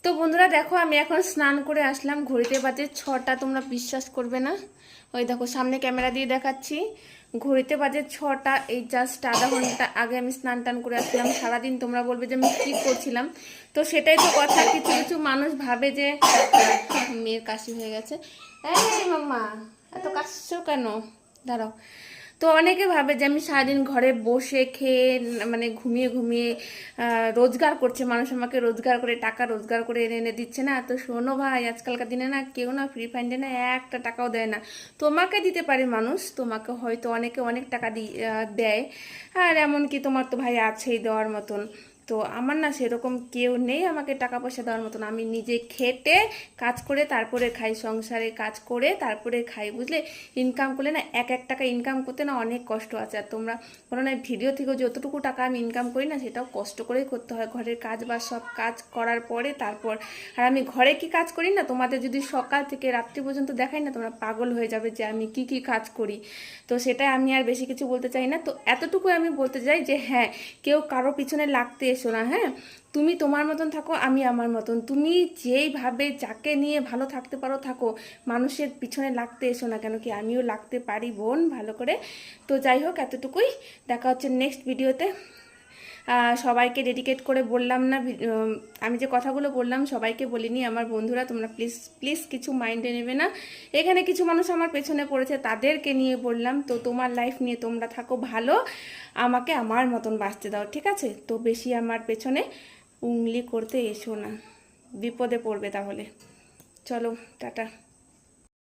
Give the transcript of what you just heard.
তো বন্ধুরা দেখো, আমি এখন স্নান করে আসলাম। ঘড়িতে বাজে 6টা, তোমরা বিশ্বাস করবে না। ওই দেখো সামনে ক্যামেরা দিয়ে দেখাচ্ছি, ঘড়িতে বাজে 6টা। এই জাস্ট আধা ঘন্টা আগে আমি স্নান টান করে আসলাম। সারাদিন তোমরা বলবে যে আমি কী করছিলাম, তো সেটাই তো কথা। কিছু কিছু মানুষ ভাবে যে মেয়ের কাশি হয়ে গেছে। এই মাম্মা, এত কাশছো কেন? দাঁড়াও। তো অনেকে ভাবে যে আমি সারাদিন ঘরে বসে খেয়ে মানে ঘুমিয়ে ঘুমিয়ে রোজগার করছে মানুষ, আমাকে রোজগার করে টাকা রোজগার করে এনে এনে দিচ্ছে। না, তো শোনো ভাই, আজকালকার দিনে না কেউ না ফ্রি ফান্ডে না একটা টাকাও দেয় না। তোমাকে দিতে পারে মানুষ, তোমাকে হয়তো অনেকে অনেক টাকা দেয়, আর এমনকি তোমার তো ভাই আছেই দেওয়ার মতন। তো আমার না সেরকম কেউ নেই আমাকে টাকা পয়সা দেওয়ার মতন। আমি নিজে খেটে কাজ করে তারপরে খাই, সংসারে কাজ করে তারপরে খাই, বুঝলে। ইনকাম করলে না এক এক টাকা ইনকাম করতে না অনেক কষ্ট আছে। আর তোমরা বলো না ভিডিও থেকেও যতটুকু টাকা আমি ইনকাম করি না, সেটাও কষ্ট করেই করতে হয়। ঘরের কাজ বা সব কাজ করার পরে তারপর। আর আমি ঘরে কি কাজ করি না, তোমাদের যদি সকাল থেকে রাত্রি পর্যন্ত দেখাই না, তোমরা পাগল হয়ে যাবে যে আমি কি কি কাজ করি। তো সেটা আমি আর বেশি কিছু বলতে চাই না। তো এতটুকু আমি বলতে চাই যে হ্যাঁ, কেউ কারো পিছনে লাগতে এসো না। হ্যাঁ, তুমি তোমার মতন থাকো, আমি আমার মতন। তুমি যেইভাবে যাকে নিয়ে ভালো থাকতে পারো থাকো, মানুষের পিছনে লাগতে এসো না। কেন কি আমিও লাগতে পারি বোন, ভালো করে। তো যাই হোক, এতটুকুই। দেখা হচ্ছে নেক্সট ভিডিওতে। সবাইকে ডেডিকেট করে বললাম না, আমি যে কথাগুলো বললাম সবাইকে বলিনি। আমার বন্ধুরা, তোমরা প্লিজ প্লিজ কিছু মাইন্ডে নেবে না। এখানে কিছু মানুষ আমার পেছনে পড়েছে, তাদেরকে নিয়ে বললাম। তো তোমার লাইফ নিয়ে তোমরা থাকো ভালো, আমাকে আমার মতন বাঁচতে দাও, ঠিক আছে? তো বেশি আমার পেছনে উংলি করতে এসো না, বিপদে পড়বে তাহলে। চলো, টাটা।